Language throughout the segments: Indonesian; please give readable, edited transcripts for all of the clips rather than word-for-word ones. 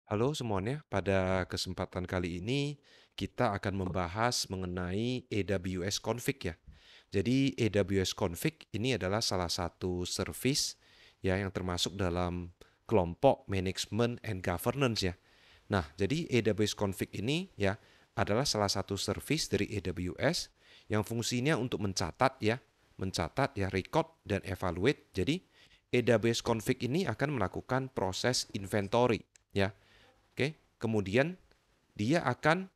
Halo semuanya, pada kesempatan kali ini kita akan membahas mengenai AWS Config ya. Jadi AWS Config ini adalah salah satu service ya yang termasuk dalam kelompok management and governance ya. Nah, jadi AWS Config ini ya adalah salah satu service dari AWS yang fungsinya untuk mencatat ya, record dan evaluate. Jadi AWS Config ini akan melakukan proses inventory ya. Oke, kemudian dia akan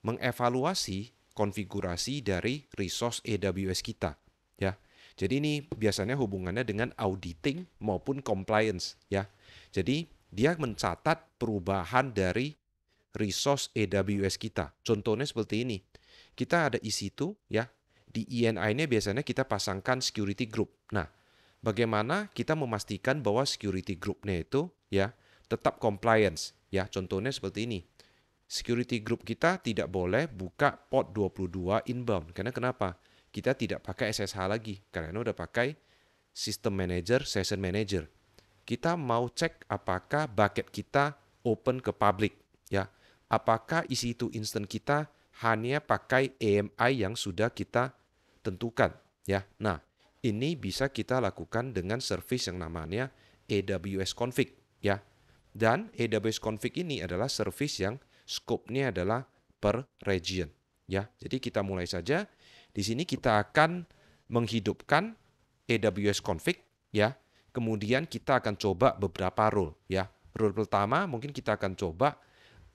mengevaluasi konfigurasi dari resource AWS kita, ya. Jadi ini biasanya hubungannya dengan auditing maupun compliance, ya. Jadi dia mencatat perubahan dari resource AWS kita. Contohnya seperti ini. Kita ada EC2, ya. Di ENI-nya biasanya kita pasangkan security group. Nah, bagaimana kita memastikan bahwa security group-nya itu ya tetap compliance, ya. Contohnya seperti ini. Security group kita tidak boleh buka port 22 inbound. Karena kenapa? Kita tidak pakai SSH lagi. Karena udah pakai System Manager, Session Manager. Kita mau cek apakah bucket kita open ke public. Ya, apakah isi itu instant kita hanya pakai AMI yang sudah kita tentukan. Ya, nah ini bisa kita lakukan dengan service yang namanya AWS Config. Ya, dan AWS Config ini adalah service yang scope-nya adalah per region. Ya, jadi kita mulai saja. Di sini kita akan menghidupkan AWS Config, ya. Kemudian kita akan coba beberapa role, ya. Role pertama mungkin kita akan coba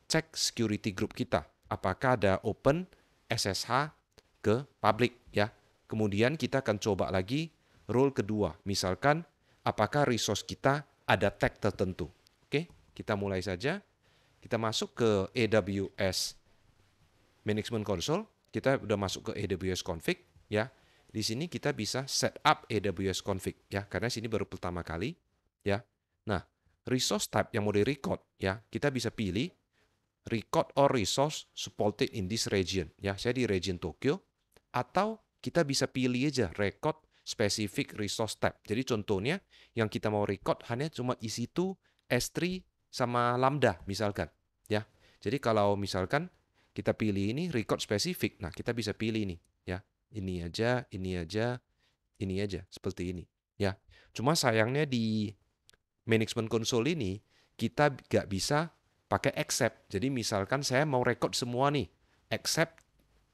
cek security group kita. Apakah ada open SSH ke public, ya. Kemudian kita akan coba lagi role kedua. Misalkan apakah resource kita ada tag tertentu. Oke, kita mulai saja. Kita masuk ke AWS Management Console. Kita udah masuk ke AWS Config, ya. Di sini kita bisa set up AWS Config, ya, karena sini baru pertama kali, ya. Nah, resource type yang mau di-record, ya, kita bisa pilih record or resource supported in this region, ya. Saya di region Tokyo, atau kita bisa pilih aja record specific resource type. Jadi contohnya yang kita mau record hanya cuma EC2, S3 sama Lambda misalkan, ya. Jadi kalau misalkan kita pilih ini record spesifik, nah kita bisa pilih ini, ya. Ini aja, ini aja, ini aja, seperti ini, ya. Cuma sayangnya di management console ini kita nggak bisa pakai accept. Jadi misalkan saya mau record semua nih, accept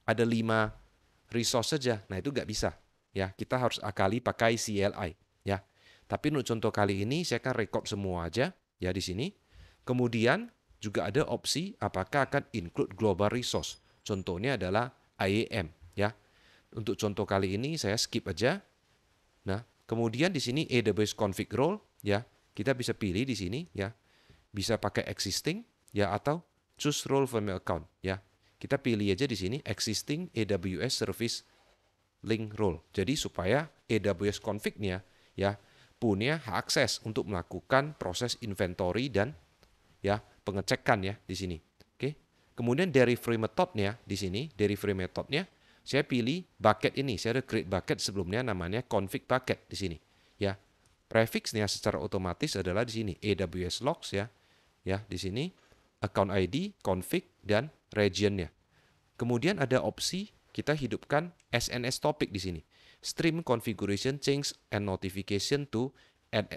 ada 5 resource saja. Nah, itu nggak bisa. Ya, kita harus akali pakai CLI, ya. Tapi untuk contoh kali ini saya akan record semua aja ya di sini. Kemudian juga ada opsi apakah akan include global resource. Contohnya adalah IAM, ya. Untuk contoh kali ini saya skip aja. Nah, kemudian di sini AWS config role, ya. Kita bisa pilih di sini, ya. Bisa pakai existing, ya, atau choose role from your account, ya. Kita pilih aja di sini existing AWS service link role. Jadi supaya AWS config-nya ya punya hak akses untuk melakukan proses inventory dan ya pengecekan ya di sini. Oke. Kemudian dari free method-nya di sini, dari free method-nya saya pilih bucket ini. Saya ada create bucket sebelumnya namanya config bucket di sini. Ya. Prefix-nya secara otomatis adalah di sini AWS logs ya. Ya, di sini account ID, config dan region-nya. Kemudian ada opsi kita hidupkan SNS topic di sini. Stream configuration change and notification to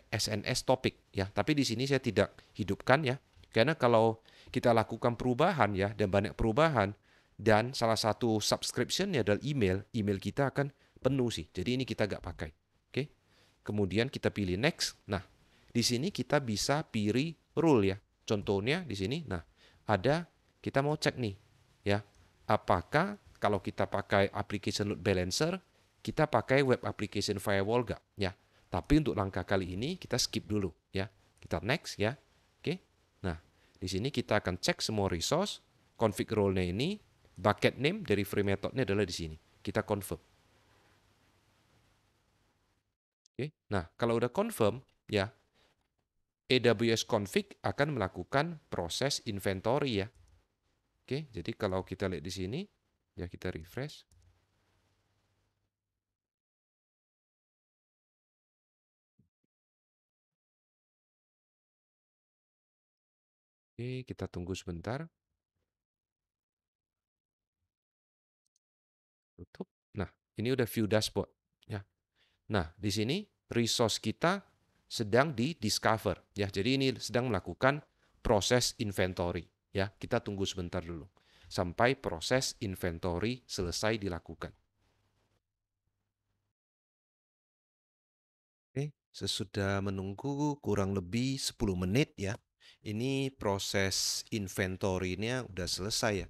SNS topic ya. Tapi di sini saya tidak hidupkan ya. Karena kalau kita lakukan perubahan ya dan banyak perubahan dan salah satu subscription-nya adalah email, email kita akan penuh sih. Jadi ini kita nggak pakai. Oke. Kemudian kita pilih next. Nah, di sini kita bisa pilih rule ya. Contohnya di sini, nah ada kita mau cek nih ya apakah kalau kita pakai application load balancer, kita pakai web application firewall gak? Ya. Tapi untuk langkah kali ini kita skip dulu ya. Kita next ya. Oke. Nah, di sini kita akan cek semua resource, config role-nya ini, bucket name dari free method-nya adalah di sini. Kita confirm. Oke. Nah, kalau udah confirm ya, AWS config akan melakukan proses inventory ya. Oke, jadi kalau kita lihat di sini, ya kita refresh. Oke, kita tunggu sebentar. Tutup. Nah, ini udah view dashboard ya. Nah, di sini resource kita sedang di-discover ya. Jadi ini sedang melakukan proses inventory ya. Kita tunggu sebentar dulu sampai proses inventory selesai dilakukan. Oke, sesudah menunggu kurang lebih 10 menit ya. Ini proses inventory-nya udah selesai ya.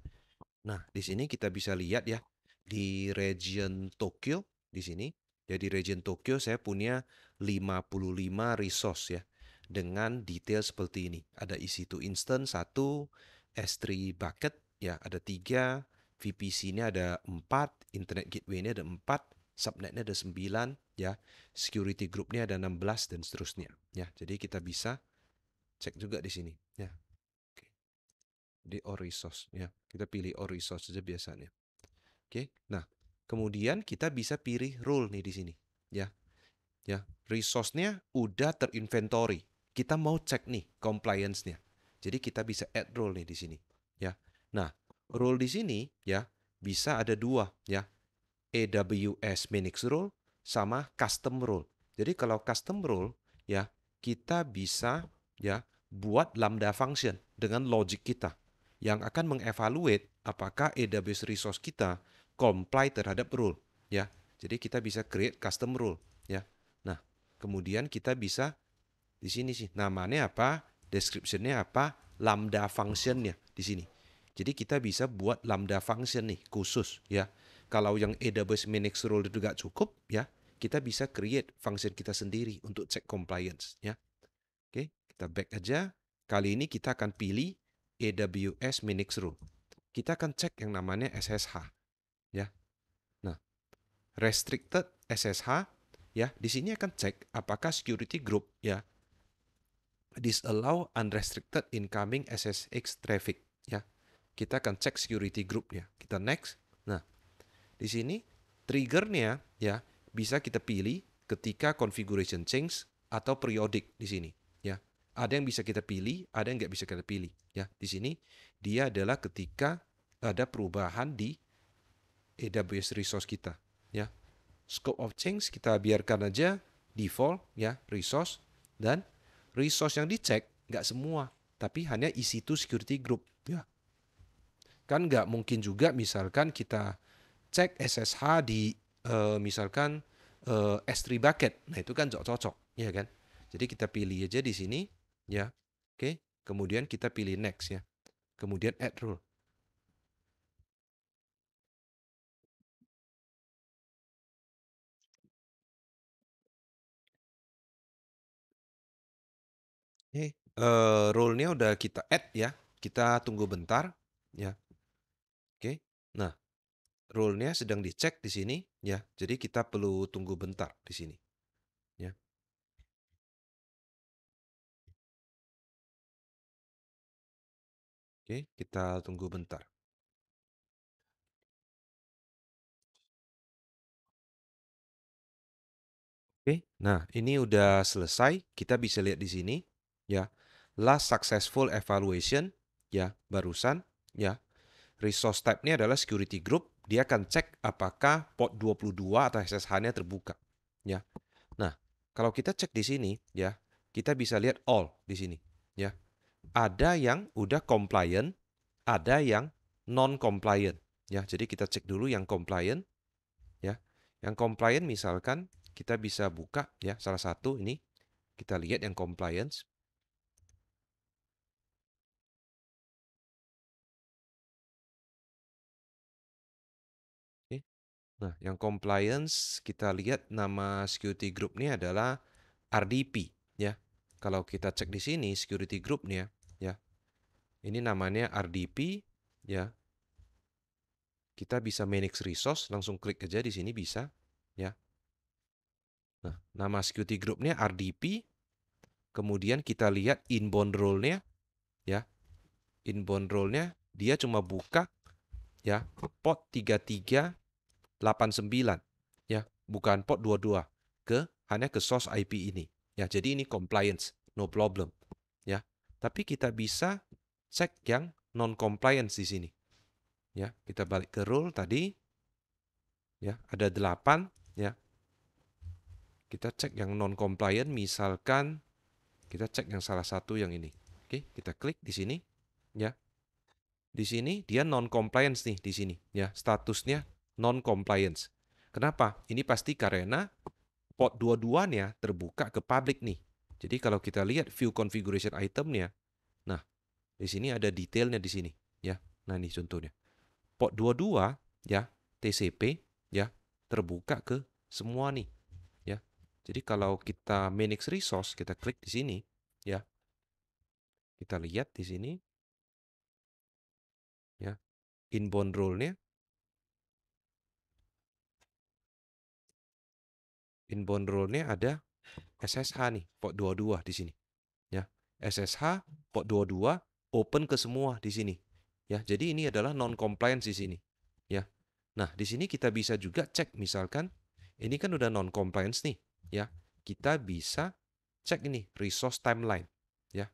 Nah, di sini kita bisa lihat ya, di region Tokyo, di sini, ya di region Tokyo saya punya 55 resource ya, dengan detail seperti ini. Ada EC2 instance 1, S3 bucket, ya ada 3, VPC-nya ada 4, Internet Gateway-nya ada 4, subnet-nya ada 9, ya, security group-nya ada 16, dan seterusnya. Ya, jadi kita bisa cek juga di sini. Ya, oke. Di all resource, ya. Kita pilih all resource saja biasanya. Oke. Nah, kemudian kita bisa pilih role nih di sini, ya. Ya, resource-nya udah terinventory. Kita mau cek nih compliance-nya. Jadi kita bisa add role nih di sini, ya. Nah, role di sini ya bisa ada dua, ya. AWS Managed Role sama custom role. Jadi kalau custom role ya kita bisa ya buat lambda function dengan logic kita yang akan mengevaluate apakah AWS resource kita comply terhadap rule ya. Jadi kita bisa create custom rule ya. Nah, kemudian kita bisa di sini sih namanya apa, description-nya apa, lambda function-nya di sini. Jadi kita bisa buat lambda function nih khusus ya. Kalau yang AWS Managed Role itu gak cukup ya, kita bisa create function kita sendiri untuk cek compliance ya. Oke, kita back aja. Kali ini kita akan pilih AWS Managed Role. Kita akan cek yang namanya SSH ya. Nah, restricted SSH ya, di sini akan cek apakah security group ya disallow unrestricted incoming SSX traffic ya. Kita akan cek security groupnya. Kita next. Nah, di sini triggernya ya bisa kita pilih ketika configuration change atau periodic di sini ya. Ada yang bisa kita pilih, ada yang nggak bisa kita pilih ya. Di sini dia adalah ketika ada perubahan di AWS resource kita ya. Scope of change kita biarkan aja default ya resource, dan resource yang dicek nggak semua tapi hanya EC2 security group ya. Kan nggak mungkin juga misalkan kita cek SSH di misalkan S3 bucket. Nah, itu kan cocok, ya kan? Jadi kita pilih aja di sini ya. Oke, kemudian kita pilih next ya. Kemudian add rule. Oke, rule-nya udah kita add ya. Kita tunggu bentar ya. Oke. Nah, rule-nya sedang dicek di sini ya. Jadi kita perlu tunggu bentar di sini ya. Oke, kita tunggu bentar. Oke, nah ini udah selesai. Kita bisa lihat di sini ya. Last successful evaluation ya, barusan ya. Resource type-nya adalah security group. Dia akan cek apakah port 22 atau SSH-nya terbuka ya. Nah, kalau kita cek di sini ya, kita bisa lihat all di sini ya. Ada yang udah compliant, ada yang non compliant ya. Jadi kita cek dulu yang compliant ya. Yang compliant misalkan kita bisa buka ya salah satu ini, kita lihat yang compliance. Oke. Nah, yang compliance kita lihat nama security group-nya adalah RDP ya. Kalau kita cek di sini security group-nya ya. Ini namanya RDP ya. Kita bisa manage resource, langsung klik aja di sini bisa ya. Nah, nama security group-nya RDP. Kemudian kita lihat inbound role-nya ya. Inbound role-nya dia cuma buka ya port 3389 ya, bukan port 22 hanya ke source IP ini. Ya, jadi ini compliance, no problem ya. Tapi kita bisa cek yang non-compliance di sini. Ya, kita balik ke rule tadi. Ya, ada 8. Ya, kita cek yang non-compliant, misalkan kita cek yang salah satu yang ini. Oke, kita klik di sini. Ya, di sini dia non-compliance nih di sini. Ya, statusnya non-compliance. Kenapa? Ini pasti karena port 22-nya terbuka ke public nih. Jadi kalau kita lihat view configuration itemnya, nah di sini ada detailnya di sini. Ya, nah ini contohnya. Port 22 ya, TCP ya, terbuka ke semua nih. Ya, jadi kalau kita manage resource, kita klik di sini, ya, kita lihat di sini, ya, inbound role-nya, ada SSH nih, port 22 di sini, ya. SSH port 22 open ke semua di sini. Ya, jadi ini adalah non compliance di sini, ya. Nah, di sini kita bisa juga cek misalkan ini kan udah non compliance nih, ya. Kita bisa cek ini resource timeline, ya.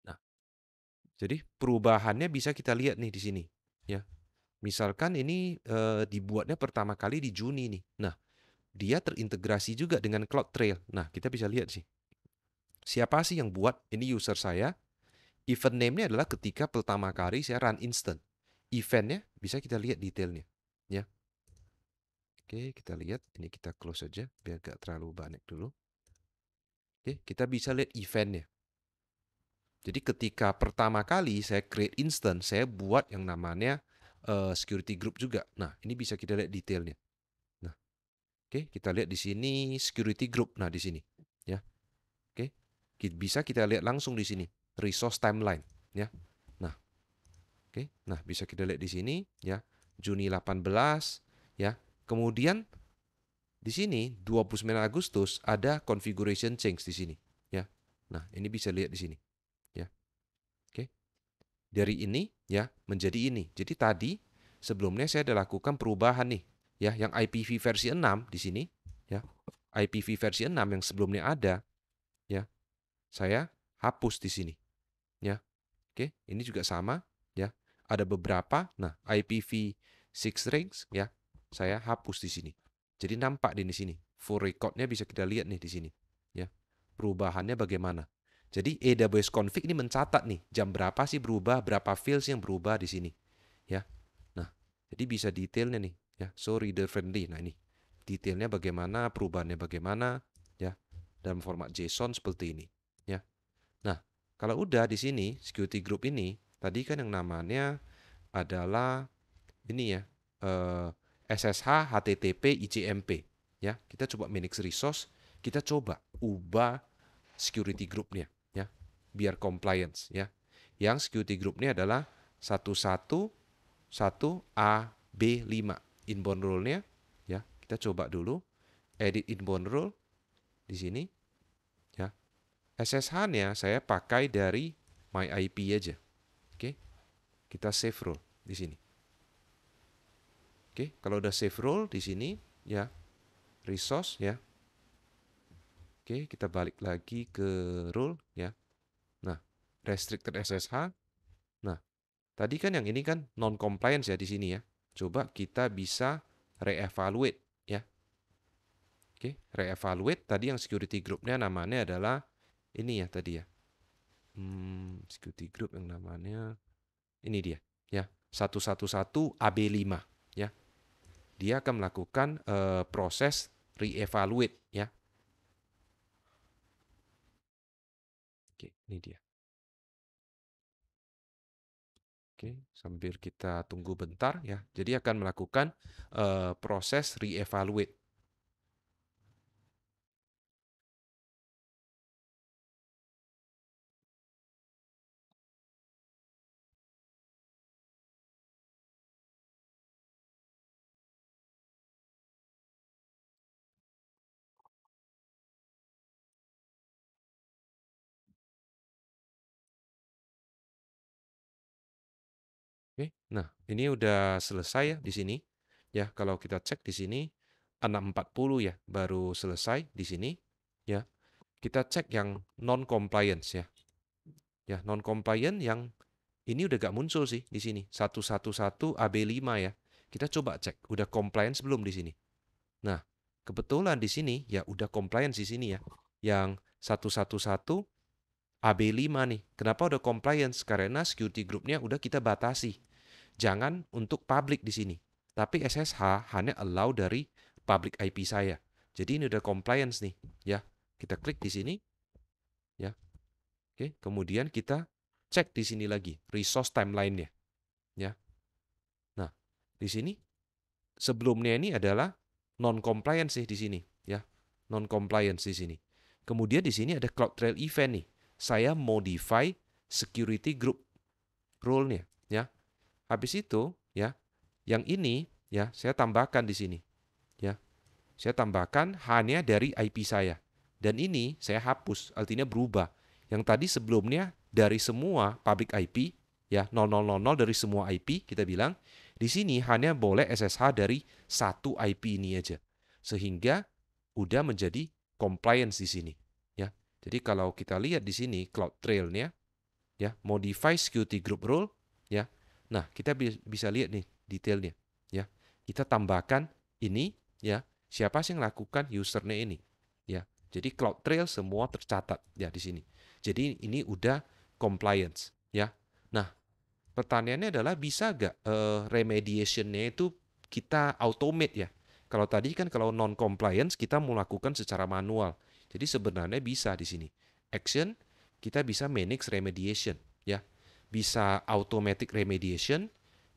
Nah, jadi perubahannya bisa kita lihat nih di sini, ya. Misalkan ini dibuatnya pertama kali di Juni nih. Nah, dia terintegrasi juga dengan CloudTrail. Nah, kita bisa lihat sih. Siapa sih yang buat? Ini user saya. Event name-nya adalah ketika pertama kali saya run instant. Event-nya bisa kita lihat detailnya. Ya. Oke, kita lihat. Ini kita close saja biar gak terlalu banyak dulu. Oke, kita bisa lihat event-nya. Jadi ketika pertama kali saya create instant, saya buat yang namanya security group juga. Nah, ini bisa kita lihat detailnya. Nah, oke, kita lihat di sini security group. Nah, di sini, ya. Oke. Bisa kita lihat langsung di sini resource timeline, ya. Nah, oke. Nah, bisa kita lihat di sini, ya. Juni 18, ya. Kemudian di sini 29 Agustus ada configuration change di sini, ya. Nah, ini bisa lihat di sini, ya. Oke. Dari ini, ya, menjadi ini. Jadi tadi sebelumnya saya ada lakukan perubahan nih, ya, yang IPv versi 6 di sini, ya. IPv versi 6 yang sebelumnya ada, ya, saya hapus di sini, ya. Oke, ini juga sama, ya. Ada beberapa, nah IPv6 rings, ya, saya hapus di sini. Jadi nampak di sini, full recordnya bisa kita lihat nih di sini, ya. Perubahannya bagaimana? Jadi AWS config ini mencatat nih jam berapa sih berubah, berapa fields yang berubah di sini, ya. Nah, jadi bisa detailnya nih, ya. So reader friendly. Nah, ini detailnya bagaimana, perubahannya bagaimana, ya. Dalam format JSON seperti ini, ya. Nah, kalau udah di sini security group ini, tadi kan yang namanya adalah ini ya, SSH, HTTP, ICMP. Ya, kita coba manage resource, kita coba ubah security groupnya, ya, biar compliance, ya. Yang security groupnya adalah 111AB5 inbound rule-nya, ya. Kita coba dulu edit inbound rule di sini, ya. SSH-nya saya pakai dari MyIP aja. Oke, kita save role di sini. Oke, kalau udah save role di sini, ya, resource, ya. Oke, kita balik lagi ke role, ya. Nah, restricted SSH. Nah, tadi kan yang ini kan non compliance ya di sini ya. Coba kita bisa reevaluate, ya. Oke, reevaluate tadi yang security groupnya namanya adalah ini ya tadi ya. Security group yang namanya ini dia, ya. 111 AB5, ya. Dia akan melakukan proses reevaluate, ya. Oke, ini dia. Oke, sambil kita tunggu bentar ya. Jadi akan melakukan proses reevaluate. Oke, nah ini udah selesai ya di sini. Ya, kalau kita cek di sini 6.40 ya baru selesai di sini. Ya, kita cek yang non-compliance ya. Ya, non-compliant yang ini udah gak muncul sih di sini. 111 AB5 ya. Kita coba cek, udah compliance belum di sini. Nah, kebetulan di sini ya udah compliance di sini ya. Yang 111 AB5 nih. Kenapa udah compliance? Karena security groupnya udah kita batasi. Jangan untuk public di sini. Tapi SSH hanya allow dari public IP saya. Jadi ini udah compliance nih, ya. Kita klik di sini, ya. Oke, kemudian kita cek di sini lagi resource timeline-nya, ya. Nah, di sini sebelumnya ini adalah non compliance sih di sini, ya. Non compliance di sini. Kemudian di sini ada CloudTrail event nih. Saya modify security group role-nya, ya. Habis itu, ya, yang ini, ya, saya tambahkan di sini, ya. Saya tambahkan hanya dari IP saya. Dan ini saya hapus, artinya berubah. Yang tadi sebelumnya dari semua public IP, ya 0000 dari semua IP, kita bilang, di sini hanya boleh SSH dari satu IP ini aja. Sehingga udah menjadi compliance di sini. Ya. Jadi kalau kita lihat di sini CloudTrail-nya, ya, modify security group role, ya. Nah, kita bisa lihat nih detailnya, ya. Kita tambahkan ini, ya, siapa sih yang lakukan usernya ini, ya. Jadi CloudTrail semua tercatat ya di sini. Jadi ini udah compliance, ya. Nah, pertanyaannya adalah bisa nggak remediation-nya itu kita automate ya? Kalau tadi kan kalau non compliance kita melakukan secara manual. Jadi sebenarnya bisa di sini. Action kita bisa manage remediation ya. Bisa automatic remediation,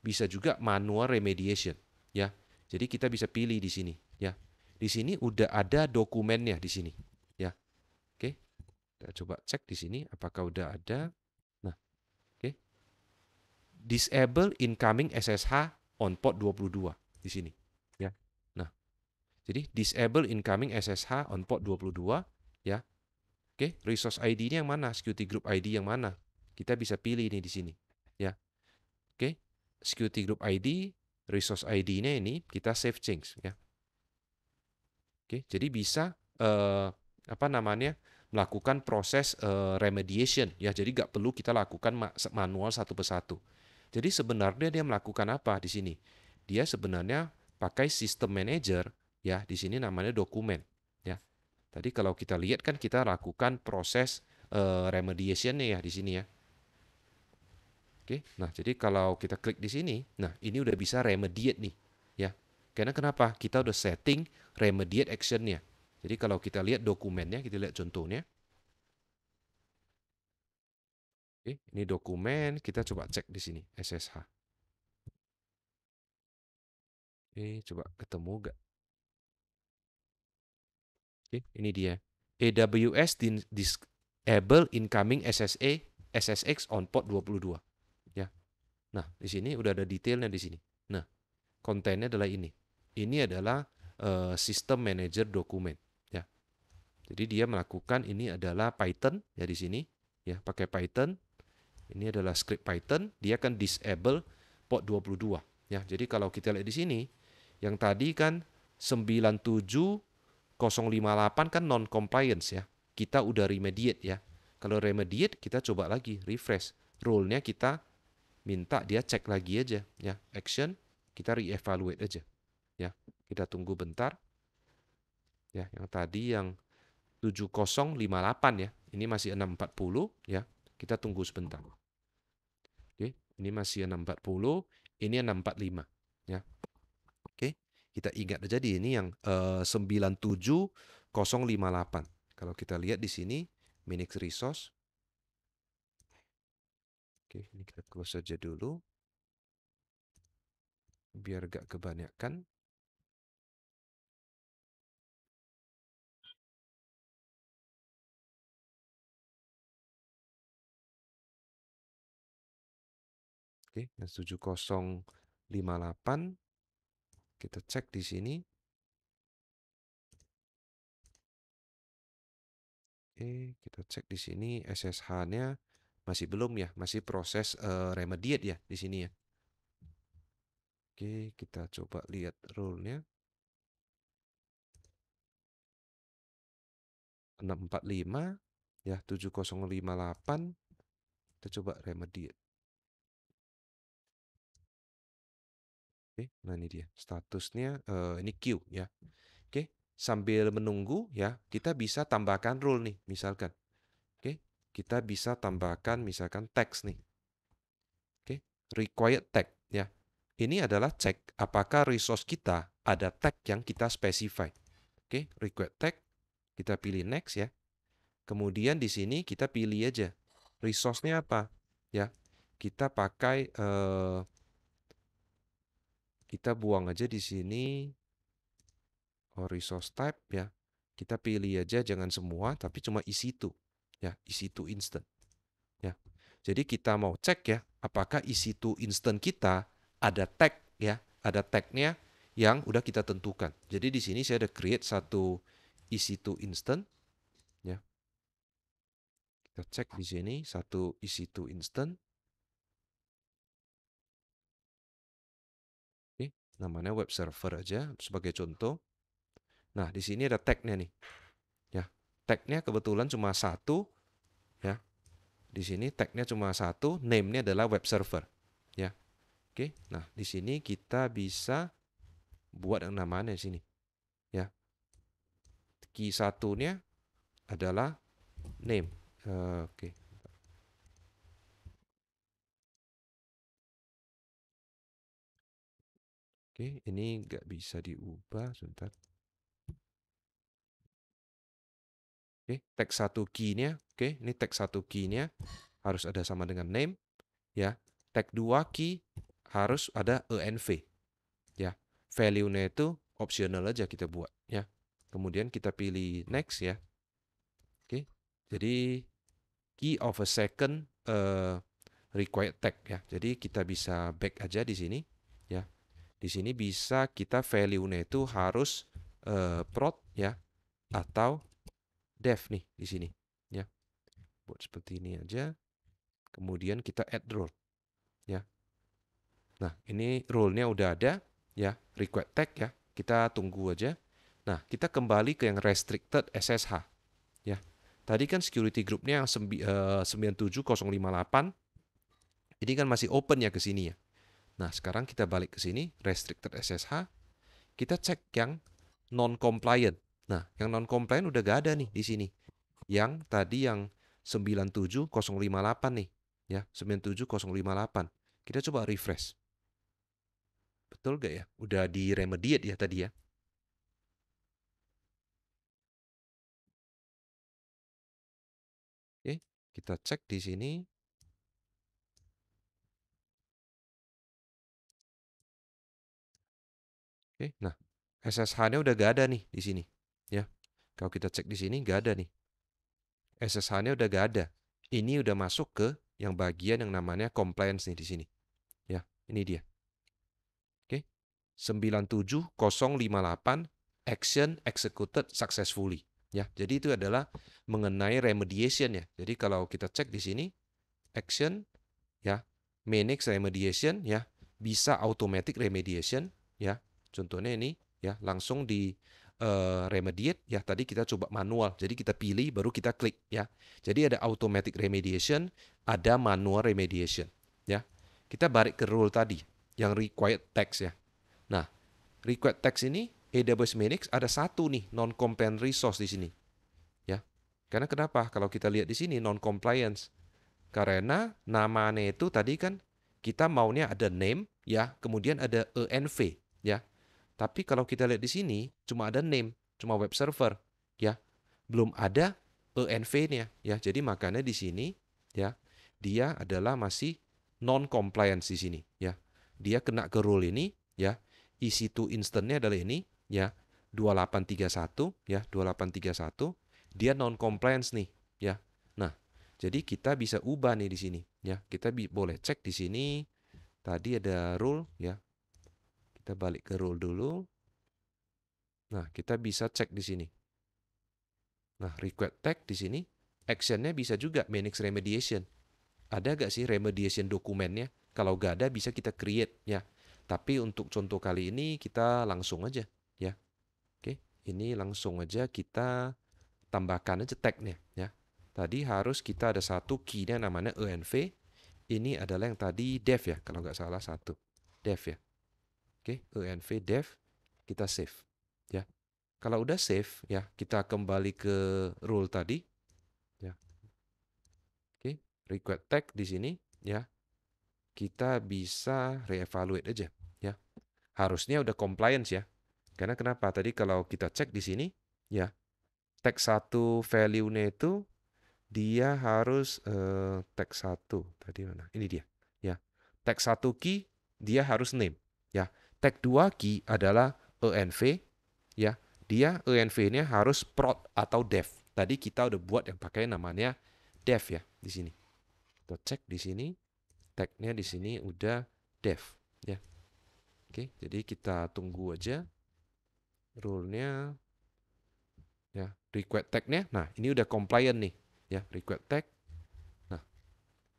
bisa juga manual remediation ya. Jadi kita bisa pilih di sini ya. Di sini udah ada dokumennya di sini ya. Oke. Kita coba cek di sini apakah udah ada. Nah, oke. Disable incoming SSH on port 22 di sini ya. Nah, jadi disable incoming SSH on port 22 ya. Oke, resource ID-nya yang mana? Security group ID yang mana? Kita bisa pilih ini di sini ya. Oke. Security group ID, resource ID-nya ini kita save change ya. Oke, jadi bisa apa namanya? Melakukan proses remediation ya. Jadi nggak perlu kita lakukan manual satu persatu. Jadi sebenarnya dia melakukan apa di sini? Dia sebenarnya pakai sistem manager ya, di sini namanya dokumen ya. Tadi kalau kita lihat kan kita lakukan proses remediation-nya ya di sini ya. Oke. Nah, jadi kalau kita klik di sini, nah ini udah bisa remediate nih ya. Karena kenapa? Kita udah setting remediate action-nya. Jadi kalau kita lihat dokumennya, kita lihat contohnya. Oke, ini dokumen, kita coba cek di sini SSH. Oke, coba ketemu gak? Oke, ini dia. AWS disable incoming SSX on port 22. Ya. Nah, di sini udah ada detailnya di sini. Nah, kontennya adalah ini. Ini adalah sistem manager dokumen. Ya. Jadi dia melakukan ini adalah Python ya di sini. Ya, pakai Python. Ini adalah script Python. Dia akan disable port 22. Ya, jadi kalau kita lihat di sini, yang tadi kan 97058 kan non compliance ya. Kita udah remediate ya. Kalau remediate kita coba lagi refresh. Rule-nya kita minta dia cek lagi aja ya. Action kita reevaluate aja ya. Kita tunggu bentar ya. Yang tadi yang 7058 ya. Ini masih 640 ya. Kita tunggu sebentar. Oke, ini masih 640, ini 645 ya. Oke, kita ingat aja di ini yang 97058. Kalau kita lihat di sini Minix resource. Oke, ini kita close saja dulu biar gak kebanyakan. Oke, yang 7058 kita cek di sini. Oke, kita cek di sini SSH-nya masih belum ya, masih proses remediate ya di sini ya. Oke, kita coba lihat rule-nya. 645 ya 7058. Kita coba remediate. Oke, nah ini dia statusnya, ini queue ya. Oke, sambil menunggu ya, kita bisa tambahkan rule nih, misalkan. Oke, kita bisa tambahkan misalkan teks nih. Oke, required tag ya. Ini adalah cek apakah resource kita ada tag yang kita specify. Oke, required tag, kita pilih next ya. Kemudian di sini kita pilih aja resource-nya apa ya. Kita pakai kita buang aja di sini resource type ya. Kita pilih aja jangan semua tapi cuma EC2 ya, EC2 instant ya. Jadi kita mau cek ya apakah EC2 instant kita ada tag ya, ada tagnya yang udah kita tentukan. Jadi di sini saya ada create satu EC2 instant ya. Kita cek di sini satu EC2 instant. Oke, namanya web server aja sebagai contoh. Nah, di sini ada tag-nya nih. Ya. Tag-nya kebetulan cuma satu ya. Di sini tag-nya cuma satu, name-nya adalah web server. Ya. Oke. Nah, di sini kita bisa buat yang namanya di sini. Ya. Key satunya adalah name. Oke. Oke, ini nggak bisa diubah, sebentar. Oke, tag satu key-nya. Oke, ini tag satu key-nya harus ada sama dengan name. Ya. Tag 2 key harus ada env. Ya. Value-nya itu optional aja kita buat. Ya. Kemudian kita pilih next ya. Oke. Jadi key of a second required tag ya. Jadi kita bisa back aja di sini ya. Di sini bisa kita value-nya itu harus prod ya atau dev nih di sini ya. Buat seperti ini aja. Kemudian kita add role ya. Nah, ini role-nya udah ada ya, required tag ya. Kita tunggu aja. Nah, kita kembali ke yang restricted SSH ya. Tadi kan security group-nya yang 97058 ini kan masih open ya ke sini ya. Nah, sekarang kita balik ke sini, restricted SSH, kita cek yang non-compliant. Nah, yang non-compliant udah gak ada nih di sini. Yang tadi yang 97058 nih, ya, 97058. Kita coba refresh. Betul gak ya? Udah di remediate ya tadi ya. Oke, kita cek di sini. Oke, nah SSH-nya udah gak ada nih di sini, ya. Kalau kita cek di sini gak ada nih. SSH-nya udah gak ada. Ini udah masuk ke yang bagian yang namanya compliance nih di sini. Ya, ini dia. Oke. 97058 action executed successfully. Ya, jadi itu adalah mengenai remediation ya. Jadi kalau kita cek di sini action ya, manage remediation ya, bisa automatic remediation ya. Contohnya ini ya, langsung di remediate ya, tadi kita coba manual. Jadi kita pilih baru kita klik ya. Jadi ada automatic remediation, ada manual remediation ya. Kita balik ke rule tadi yang required text ya. Nah, required text ini AWS Manix ada satu nih non-compliant resource di sini ya. Karena kenapa? Kalau kita lihat di sini non-compliance. Karena namanya itu tadi kan kita maunya ada name ya, kemudian ada env ya. Tapi kalau kita lihat di sini cuma ada name, cuma web server ya. Belum ada env-nya ya. Jadi makanya di sini ya, dia adalah masih non compliance di sini ya. Dia kena ke rule ini ya. EC2 instantnya adalah ini ya, 2831 ya, 2831. Dia non compliance nih ya. Nah, jadi kita bisa ubah nih di sini ya. Kita boleh cek di sini. Tadi ada rule ya. Kita balik ke rule dulu. Nah, kita bisa cek di sini. Nah, required tag di sini, actionnya bisa juga manage remediation. Ada gak sih remediation dokumennya? Kalau gak ada, bisa kita create ya. Tapi untuk contoh kali ini kita langsung aja ya. Oke, ini langsung aja kita tambahkan aja tagnya ya. Tadi harus kita ada satu key-nya namanya env. Ini adalah yang tadi dev ya, kalau nggak salah satu. Dev ya. Oke, env dev, kita save ya. Kalau udah save ya, kita kembali ke rule tadi ya. Oke, request tag di sini ya. Kita bisa reevaluate aja ya. Harusnya udah compliance ya. Karena kenapa? Tadi kalau kita cek di sini ya, tag satu value-nya itu dia harus tag satu tadi mana? Ini dia ya. Tag satu key dia harus name ya. Tag dua key adalah env ya. Dia env-nya harus prod atau dev. Tadi kita udah buat yang pakai namanya dev ya di sini. Kita cek di sini tag-nya di sini udah dev ya. Oke, jadi kita tunggu aja rule-nya ya. Request tag-nya. Nah, ini udah compliant nih ya, request tag. Nah,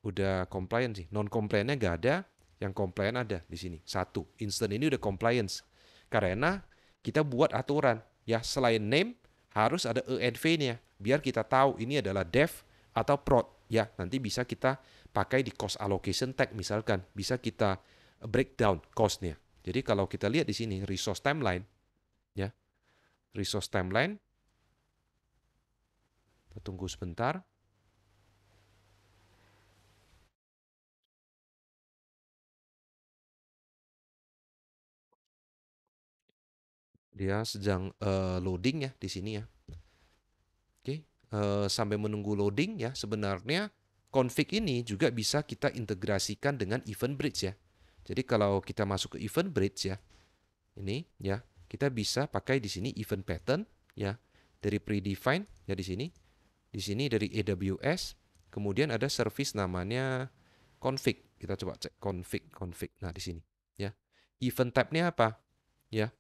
udah compliant sih. Non compliant-nya nggak ada, yang compliant ada di sini. Satu, instant ini udah compliance. Karena kita buat aturan ya, selain name harus ada env-nya biar kita tahu ini adalah dev atau prod ya. Nanti bisa kita pakai di cost allocation tag misalkan, bisa kita breakdown cost-nya. Jadi kalau kita lihat di sini resource timeline ya. Resource timeline. Kita tunggu sebentar. Dia sedang loading ya di sini ya. Oke, sampai menunggu loading ya, sebenarnya config ini juga bisa kita integrasikan dengan event bridge ya. Jadi kalau kita masuk ke event bridge ya, ini ya, kita bisa pakai di sini event pattern ya, dari predefined ya di sini. Di sini dari AWS, kemudian ada service namanya config. Kita coba cek config. Nah, di sini ya. Event type-nya apa? Ya,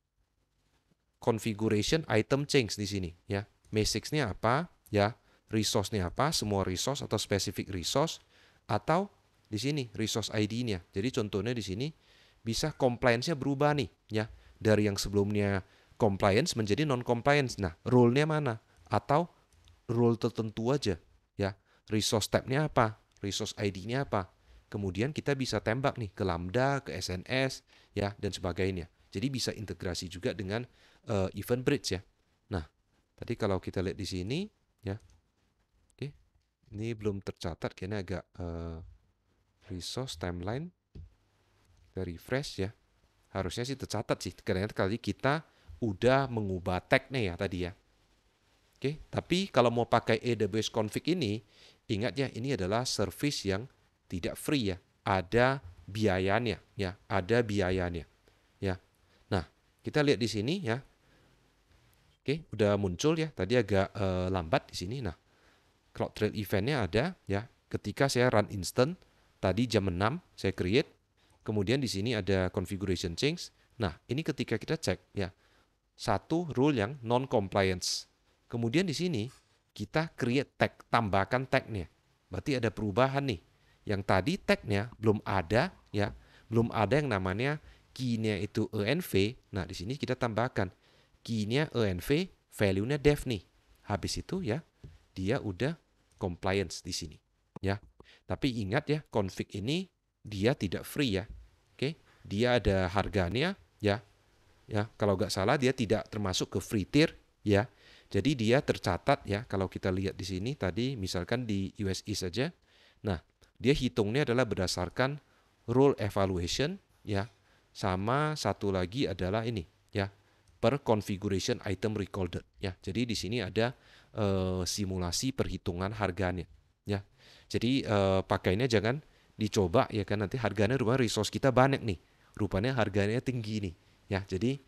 configuration item change di sini ya. Basics-nya apa ya, resource-nya apa, semua resource atau specific resource, atau di sini resource ID-nya. Jadi contohnya di sini bisa compliance-nya berubah nih ya, dari yang sebelumnya compliance menjadi non compliance. Nah, rule-nya mana? Atau rule tertentu aja ya. Resource type-nya apa? Resource ID-nya apa? Kemudian kita bisa tembak nih ke Lambda, ke SNS ya, dan sebagainya. Jadi bisa integrasi juga dengan event bridge ya. Nah, tadi kalau kita lihat di sini ya. Oke. Ini belum tercatat kayaknya agak resource timeline. Kita refresh ya. Harusnya sih tercatat sih karena kali kita udah mengubah tag-nya ya tadi ya. Oke, tapi kalau mau pakai AWS config ini, ingat ya, ini adalah service yang tidak free ya. Ada biayanya ya, ada biayanya ya. Nah, kita lihat di sini ya. Oke, udah muncul ya. Tadi agak lambat di sini. Nah, CloudTrail event-nya ada ya. Ketika saya run instant, tadi jam 6 saya create. Kemudian di sini ada configuration change. Nah, ini ketika kita cek ya. Satu rule yang non compliance. Kemudian di sini kita create tag, tambahkan tag-nya. Berarti ada perubahan nih. Yang tadi tag-nya belum ada ya. Belum ada yang namanya key-nya itu env. Nah, di sini kita tambahkan key-nya env, value-nya dev nih. Habis itu ya, dia udah compliance di sini ya. Tapi ingat ya, config ini dia tidak free ya. Oke, dia ada harganya ya. Ya, kalau nggak salah dia tidak termasuk ke free tier ya. Jadi dia tercatat ya, kalau kita lihat di sini tadi misalkan di USI saja. Nah, dia hitungnya adalah berdasarkan role evaluation ya. Sama satu lagi adalah ini ya, per configuration item recorded ya. Jadi di sini ada simulasi perhitungan harganya ya. Jadi pakainya jangan dicoba ya kan, nanti harganya rupanya resource kita banyak nih. Rupanya harganya tinggi nih ya. Jadi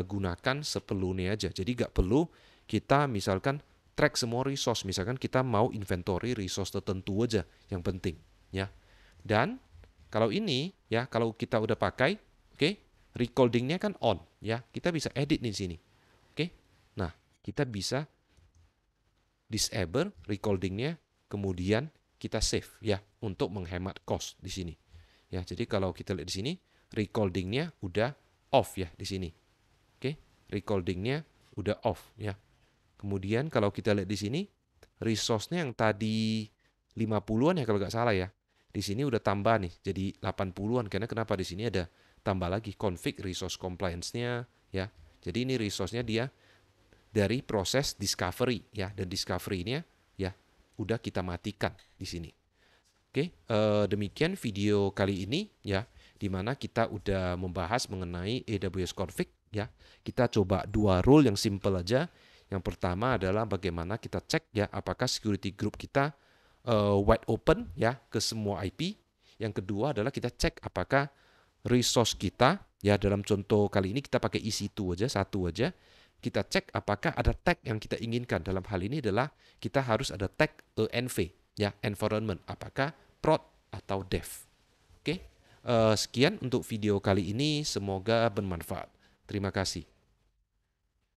gunakan seperlunya aja. Jadi nggak perlu kita misalkan track semua resource. Misalkan kita mau inventory resource tertentu aja yang penting ya. Dan kalau ini ya, kalau kita udah pakai, oke, recordingnya kan on ya. Kita bisa edit nih di sini. Oke. Nah, kita bisa disable recordingnya, kemudian kita save ya untuk menghemat cost di sini. Ya, jadi kalau kita lihat di sini recordingnya udah off ya di sini. Oke, recordingnya udah off ya. Kemudian kalau kita lihat di sini, resource-nya yang tadi 50-an ya kalau nggak salah ya. Di sini udah tambah nih jadi 80-an karena kenapa di sini ada tambah lagi config resource compliance-nya ya. Jadi ini resource-nya dia dari proses discovery ya, dan discovery-nya ya udah kita matikan di sini. Oke, demikian video kali ini ya, di mana kita udah membahas mengenai AWS config ya. Kita coba dua rule yang simple aja. Yang pertama adalah bagaimana kita cek ya apakah security group kita wide open ya ke semua IP. Yang kedua adalah kita cek apakah resource kita ya, dalam contoh kali ini kita pakai EC2 aja, satu aja. Kita cek apakah ada tag yang kita inginkan. Dalam hal ini adalah kita harus ada tag env ya, environment, apakah prod atau dev. Oke, sekian untuk video kali ini, semoga bermanfaat. Terima kasih.